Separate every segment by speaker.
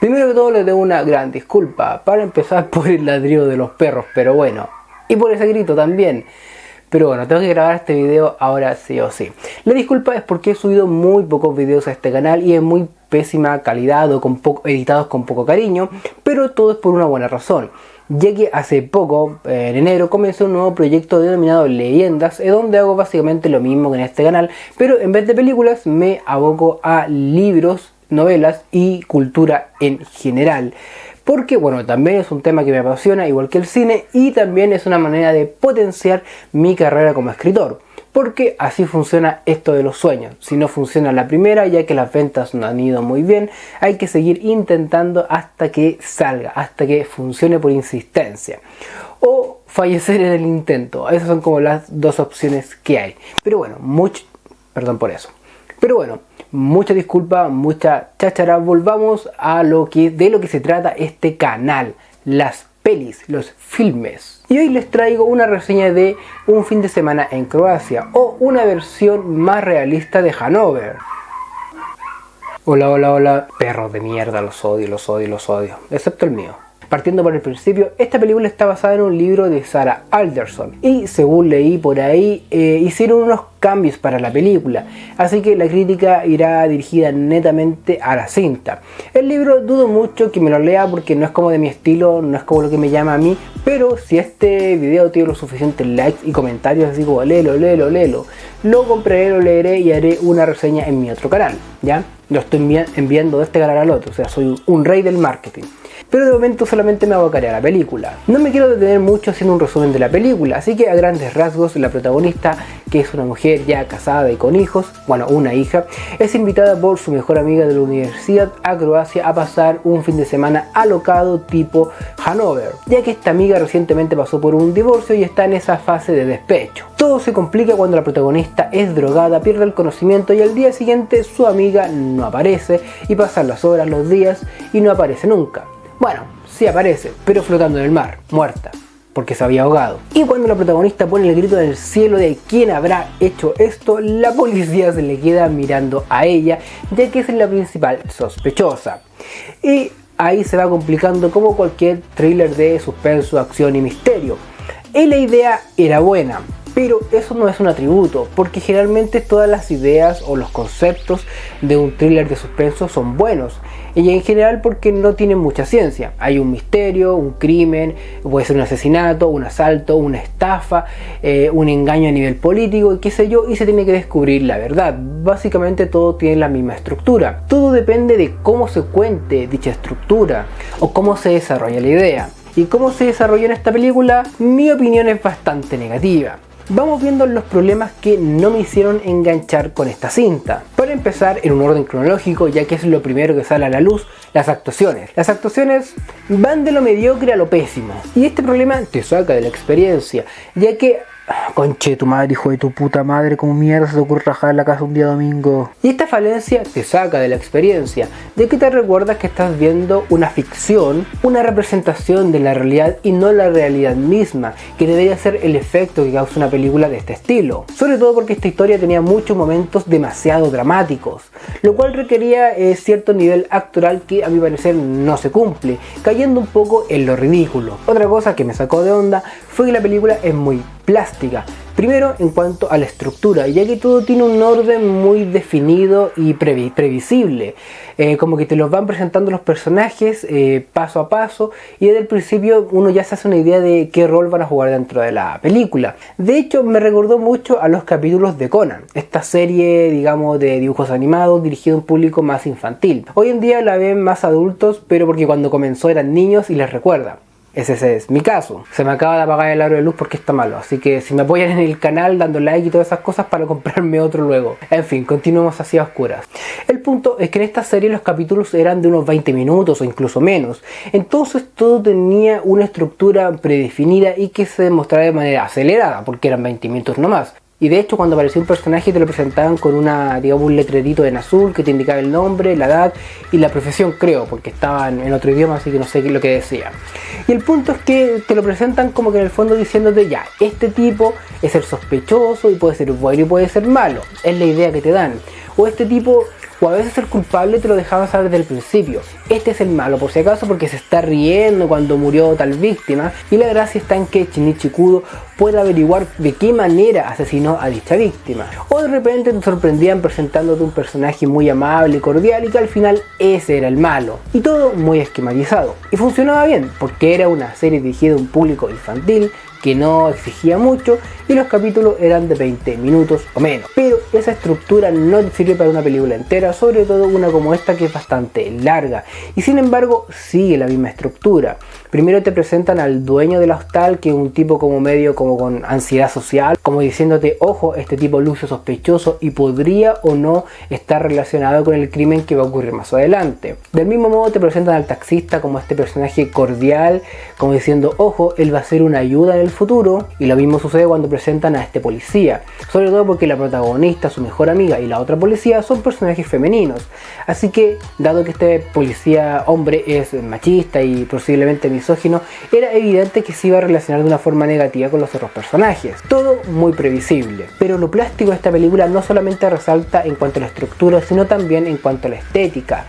Speaker 1: Primero que todo les debo una gran disculpa, para empezar por el ladrido de los perros, pero bueno, y por ese grito también. Pero bueno, tengo que grabar este video ahora sí o sí. La disculpa es porque he subido muy pocos videos a este canal y en muy pésima calidad o editados con poco cariño, pero todo es por una buena razón. Ya que hace poco, en enero, comencé un nuevo proyecto denominado Leyendas, donde hago básicamente lo mismo que en este canal, pero en vez de películas me aboco a libros, novelas y cultura en general. Porque bueno, también es un tema que me apasiona igual que el cine y también es una manera de potenciar mi carrera como escritor. Porque así funciona esto de los sueños. Si no funciona la primera, ya que las ventas no han ido muy bien, hay que seguir intentando hasta que salga, hasta que funcione por insistencia. O fallecer en el intento. Esas son como las dos opciones que hay. Pero bueno, perdón por eso. Pero bueno, mucha disculpa, mucha cháchara. Volvamos a de lo que se trata este canal. Las pelis, los filmes. Y hoy les traigo una reseña de Un fin de semana en Croacia, o una versión más realista de Hangover. Hola, hola, hola. Perros de mierda, los odio, los odio, los odio. Excepto el mío. Partiendo por el principio, esta película está basada en un libro de Sarah Alderson. Y según leí por ahí, hicieron unos cambios para la película. Así que la crítica irá dirigida netamente a la cinta. El libro dudo mucho que me lo lea porque no es como de mi estilo, no es como lo que me llama a mí. Pero si este video tiene los suficientes likes y comentarios, así como léelo, lo compraré, lo leeré y haré una reseña en mi otro canal. ¿Ya? Lo estoy enviando de este canal al otro. O sea, soy un rey del marketing. Pero de momento solamente me abocaré a la película. No me quiero detener mucho haciendo un resumen de la película, así que a grandes rasgos la protagonista, que es una mujer ya casada y con hijos, bueno, una hija, es invitada por su mejor amiga de la universidad a Croacia a pasar un fin de semana alocado tipo Hangover, ya que esta amiga recientemente pasó por un divorcio y está en esa fase de despecho. Todo se complica cuando la protagonista es drogada, pierde el conocimiento y al día siguiente su amiga no aparece y pasan las horas, los días y no aparece nunca. Bueno, sí aparece, pero flotando en el mar, muerta, porque se había ahogado. Y cuando la protagonista pone el grito en el cielo de quién habrá hecho esto, la policía se le queda mirando a ella, ya que es la principal sospechosa. Y ahí se va complicando como cualquier thriller de suspenso, acción y misterio. Y la idea era buena, pero eso no es un atributo, porque generalmente todas las ideas o los conceptos de un thriller de suspenso son buenos. Y en general porque no tienen mucha ciencia. Hay un misterio, un crimen, puede ser un asesinato, un asalto, una estafa, un engaño a nivel político y qué sé yo, y se tiene que descubrir la verdad. Básicamente todo tiene la misma estructura. Todo depende de cómo se cuente dicha estructura o cómo se desarrolla la idea. Y cómo se desarrolló en esta película, mi opinión es bastante negativa. Vamos viendo los problemas que no me hicieron enganchar con esta cinta. Para empezar, en un orden cronológico, ya que es lo primero que sale a la luz, las actuaciones. Las actuaciones van de lo mediocre a lo pésimo. Y este problema te saca de la experiencia, ya que... Conche tu madre, hijo de tu puta madre, como mierda se te ocurre rajar la casa un día domingo. Y esta falencia te saca de la experiencia, ya que te recuerdas que estás viendo una ficción, una representación de la realidad y no la realidad misma, que debería ser el efecto que causa una película de este estilo. Sobre todo porque esta historia tenía muchos momentos demasiado dramáticos, lo cual requería cierto nivel actoral que a mi parecer no se cumple, cayendo un poco en lo ridículo. Otra cosa que me sacó de onda fue que la película es muy plástica. Primero en cuanto a la estructura, ya que todo tiene un orden muy definido y previsible, como que te los van presentando los personajes paso a paso y desde el principio uno ya se hace una idea de qué rol van a jugar dentro de la película. De hecho me recordó mucho a los capítulos de Conan, esta serie digamos de dibujos animados dirigida a un público más infantil. Hoy en día la ven más adultos, pero porque cuando comenzó eran niños y les recuerda. Ese es mi caso. Se me acaba de apagar el aro de luz porque está malo, así que si me apoyan en el canal dando like y todas esas cosas para comprarme otro luego. En fin, continuemos así a oscuras. El punto es que en esta serie los capítulos eran de unos 20 minutos o incluso menos. Entonces todo tenía una estructura predefinida y que se demostraba de manera acelerada porque eran 20 minutos nomás. Y de hecho cuando aparecía un personaje te lo presentaban con un letrerito en azul que te indicaba el nombre, la edad y la profesión, creo, porque estaban en otro idioma, así que no sé qué es lo que decía. Y el punto es que te lo presentan como que en el fondo diciéndote ya, este tipo es el sospechoso y puede ser bueno y puede ser malo, es la idea que te dan. O este tipo o a veces el culpable te lo dejaban saber desde el principio. Este es el malo por si acaso porque se está riendo cuando murió tal víctima, y la gracia está en que Shinichi Kudo puede averiguar de qué manera asesinó a dicha víctima. O de repente te sorprendían presentándote un personaje muy amable y cordial y que al final ese era el malo. Y todo muy esquematizado. Y funcionaba bien porque era una serie dirigida a un público infantil que no exigía mucho y los capítulos eran de 20 minutos o menos. Pero esa estructura no sirve para una película entera, sobre todo una como esta que es bastante larga. Y sin embargo sigue la misma estructura. Primero te presentan al dueño del hostal, que es un tipo como medio como con ansiedad social, como diciéndote, ojo, este tipo luce sospechoso y podría o no estar relacionado con el crimen que va a ocurrir más adelante. Del mismo modo te presentan al taxista como este personaje cordial, como diciendo, ojo, él va a ser una ayuda en el futuro. Y lo mismo sucede cuando presentan a este policía, sobre todo porque la protagonista, su mejor amiga y la otra policía son personajes femeninos. Así que, dado que este policía hombre es machista y posiblemente misógino, era evidente que se iba a relacionar de una forma negativa con los otros personajes. Todo muy previsible. Pero lo plástico de esta película no solamente resalta en cuanto a la estructura, sino también en cuanto a la estética.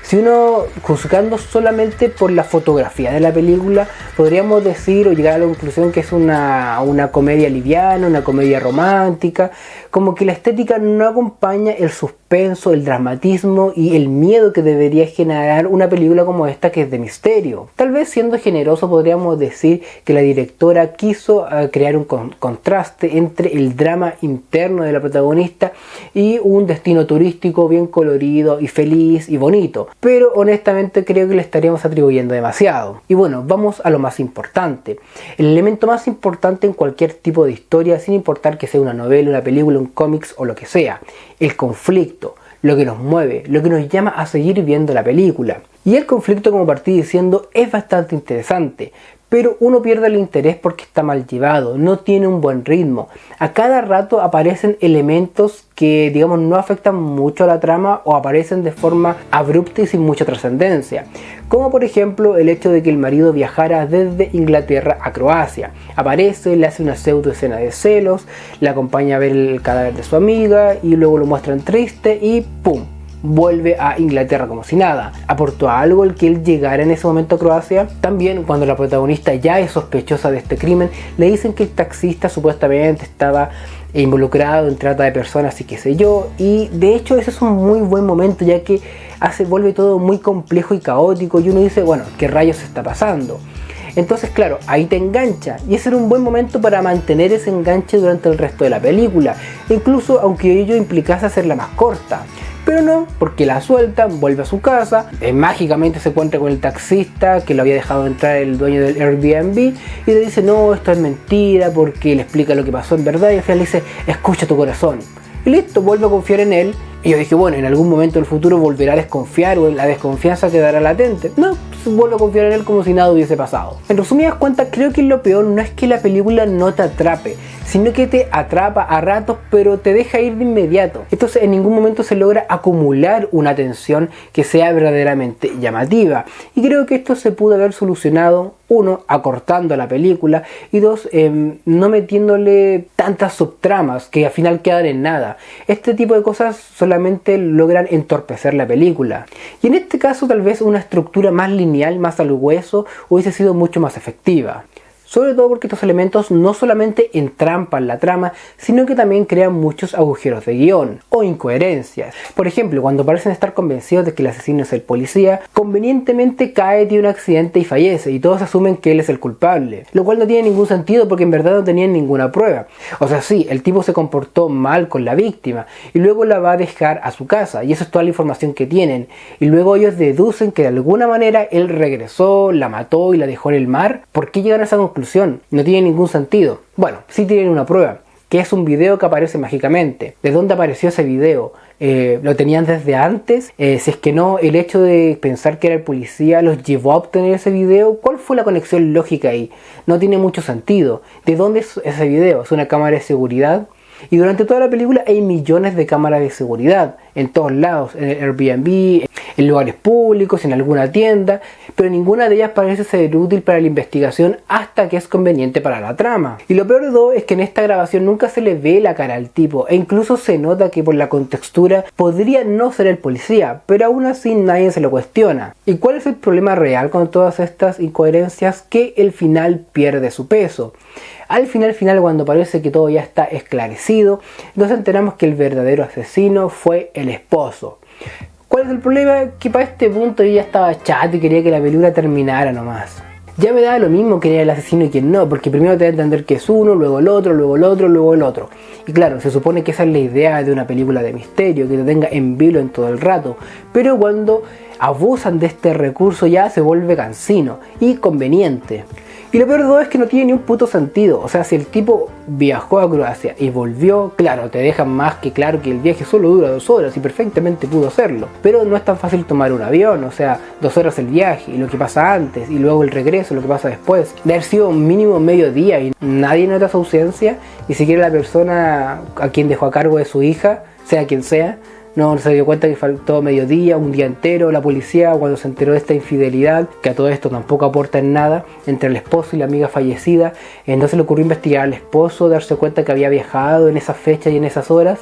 Speaker 1: Si uno, juzgando solamente por la fotografía de la película, podríamos decir o llegar a la conclusión que es una comedia liviana, una comedia romántica, como que la estética no acompaña el suspenso, el dramatismo y el miedo que debería generar una película como esta, que es de misterio. Tal vez, siendo generoso, podríamos decir que la directora quiso crear un contraste entre el drama interno de la protagonista y un destino turístico bien colorido y feliz y bonito. Pero honestamente creo que le estaríamos atribuyendo demasiado. Y bueno, vamos a lo más importante. El elemento más importante en cualquier tipo de historia, sin importar que sea una novela, una película, un cómics o lo que sea: el conflicto, lo que nos mueve, lo que nos llama a seguir viendo la película. Y el conflicto, como partí diciendo, es bastante interesante, pero uno pierde el interés porque está mal llevado, no tiene un buen ritmo. A cada rato aparecen elementos que, digamos, no afectan mucho a la trama o aparecen de forma abrupta y sin mucha trascendencia. Como por ejemplo el hecho de que el marido viajara desde Inglaterra a Croacia. Aparece, le hace una pseudo escena de celos, la acompaña a ver el cadáver de su amiga y luego lo muestran triste y ¡pum!, vuelve a Inglaterra como si nada. ¿Aportó algo el que él llegara en ese momento a Croacia? También, cuando la protagonista ya es sospechosa de este crimen, le dicen que el taxista supuestamente estaba involucrado en trata de personas y qué sé yo, y de hecho ese es un muy buen momento, ya que vuelve todo muy complejo y caótico y uno dice, bueno, ¿qué rayos está pasando? Entonces claro, ahí te engancha y ese era un buen momento para mantener ese enganche durante el resto de la película, incluso aunque ello implicase hacerla más corta. Pero no, porque la sueltan, vuelve a su casa, mágicamente se encuentra con el taxista que lo había dejado entrar el dueño del Airbnb y le dice, no, esto es mentira, porque le explica lo que pasó en verdad y al final le dice, escucha tu corazón. Y listo, vuelve a confiar en él. Y yo dije, bueno, en algún momento del futuro volverá a desconfiar o la desconfianza quedará latente. No, vuelve a confiar en él como si nada hubiese pasado. En resumidas cuentas, creo que lo peor no es que la película no te atrape, sino que te atrapa a ratos pero te deja ir de inmediato. Entonces en ningún momento se logra acumular una tensión que sea verdaderamente llamativa. Y creo que esto se pudo haber solucionado, uno, acortando la película, y dos, no metiéndole tantas subtramas que al final quedan en nada. Este tipo de cosas solamente logran entorpecer la película. Y en este caso tal vez una estructura más lineal, más al hueso, hubiese sido mucho más efectiva. Sobre todo porque estos elementos no solamente entrampan la trama, sino que también crean muchos agujeros de guión o incoherencias. Por ejemplo, cuando parecen estar convencidos de que el asesino es el policía, convenientemente cae, tiene un accidente y fallece, y todos asumen que él es el culpable, lo cual no tiene ningún sentido porque en verdad no tenían ninguna prueba. O sea, sí, el tipo se comportó mal con la víctima y luego la va a dejar a su casa, y eso es toda la información que tienen, y luego ellos deducen que de alguna manera él regresó, la mató y la dejó en el mar. ¿Por qué llegan a esa conclusión? No tiene ningún sentido. Bueno, sí tienen una prueba, que es un video que aparece mágicamente. ¿De dónde apareció ese video? ¿Lo tenían desde antes? Si es que no, el hecho de pensar que era el policía los llevó a obtener ese video. ¿Cuál fue la conexión lógica ahí? No tiene mucho sentido. ¿De dónde es ese video? ¿Es una cámara de seguridad? Y durante toda la película hay millones de cámaras de seguridad. en todos lados, en el Airbnb, en lugares públicos, en alguna tienda, pero ninguna de ellas parece ser útil para la investigación hasta que es conveniente para la trama. Y lo peor de todo es que en esta grabación nunca se le ve la cara al tipo, e incluso se nota que por la contextura podría no ser el policía, pero aún así nadie se lo cuestiona. ¿Y cuál es el problema real con todas estas incoherencias? Que el final pierde su peso. Al final, cuando parece que todo ya está esclarecido, nos enteramos que el verdadero asesino fue el esposo. ¿Cuál es el problema? Que para este punto yo ya estaba chato y quería que la película terminara nomás. Ya me daba lo mismo quién era el asesino y quién no, porque primero te da a entender que es uno, luego el otro, luego el otro, luego el otro. Y claro, se supone que esa es la idea de una película de misterio, que te tenga en vilo en todo el rato. Pero cuando abusan de este recurso ya se vuelve cansino y conveniente. Y lo peor de todo es que no tiene ni un puto sentido. O sea, si el tipo viajó a Croacia y volvió, claro, te dejan más que claro que el viaje solo dura 2 horas y perfectamente pudo hacerlo. Pero no es tan fácil tomar un avión, o sea, 2 horas el viaje y lo que pasa antes y luego el regreso, lo que pasa después. De haber sido mínimo mediodía y nadie nota su ausencia, ni siquiera la persona a quien dejó a cargo de su hija, sea quien sea. No se dio cuenta que faltó mediodía, un día entero. La policía, cuando se enteró de esta infidelidad, que a todo esto tampoco aporta en nada, entre el esposo y la amiga fallecida, no se le ocurrió investigar al esposo, darse cuenta que había viajado en esas fechas y en esas horas.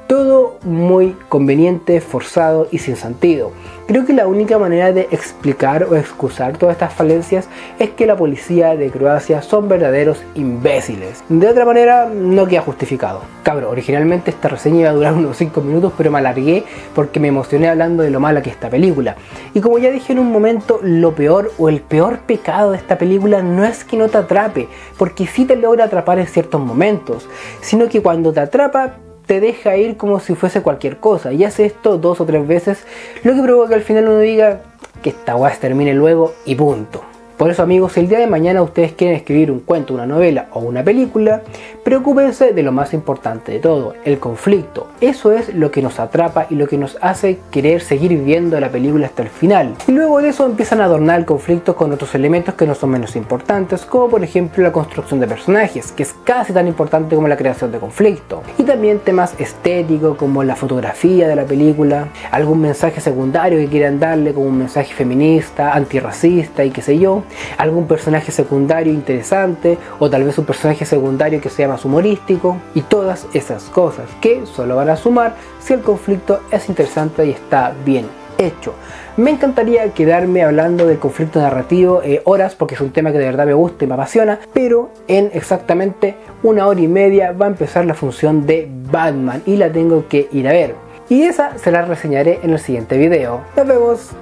Speaker 1: Todo muy conveniente, forzado y sin sentido. Creo que la única manera de explicar o excusar todas estas falencias es que la policía de Croacia son verdaderos imbéciles. De otra manera, no queda justificado. Cabrón, originalmente esta reseña iba a durar unos 5 minutos, pero me alargué porque me emocioné hablando de lo mala que es esta película. Y como ya dije en un momento, lo peor o el peor pecado de esta película no es que no te atrape, porque sí te logra atrapar en ciertos momentos, sino que cuando te atrapa, te deja ir como si fuese cualquier cosa, y hace esto 2 o 3 veces, lo que provoca que al final uno diga que esta guay se termine luego y punto. Por eso, amigos, si el día de mañana ustedes quieren escribir un cuento, una novela o una película, preocúpense de lo más importante de todo, el conflicto. Eso es lo que nos atrapa y lo que nos hace querer seguir viendo la película hasta el final. Y luego de eso empiezan a adornar el conflicto con otros elementos que no son menos importantes, como por ejemplo la construcción de personajes, que es casi tan importante como la creación de conflicto. Y también temas estéticos como la fotografía de la película, algún mensaje secundario que quieran darle, como un mensaje feminista, antirracista y qué sé yo. Algún personaje secundario interesante, o tal vez un personaje secundario que sea más humorístico, y todas esas cosas que solo van a sumar si el conflicto es interesante y está bien hecho. Me encantaría quedarme hablando del conflicto narrativo horas, porque es un tema que de verdad me gusta y me apasiona, pero en exactamente 1 hora y media va a empezar la función de Batman y la tengo que ir a ver, y esa se la reseñaré en el siguiente video. Nos vemos.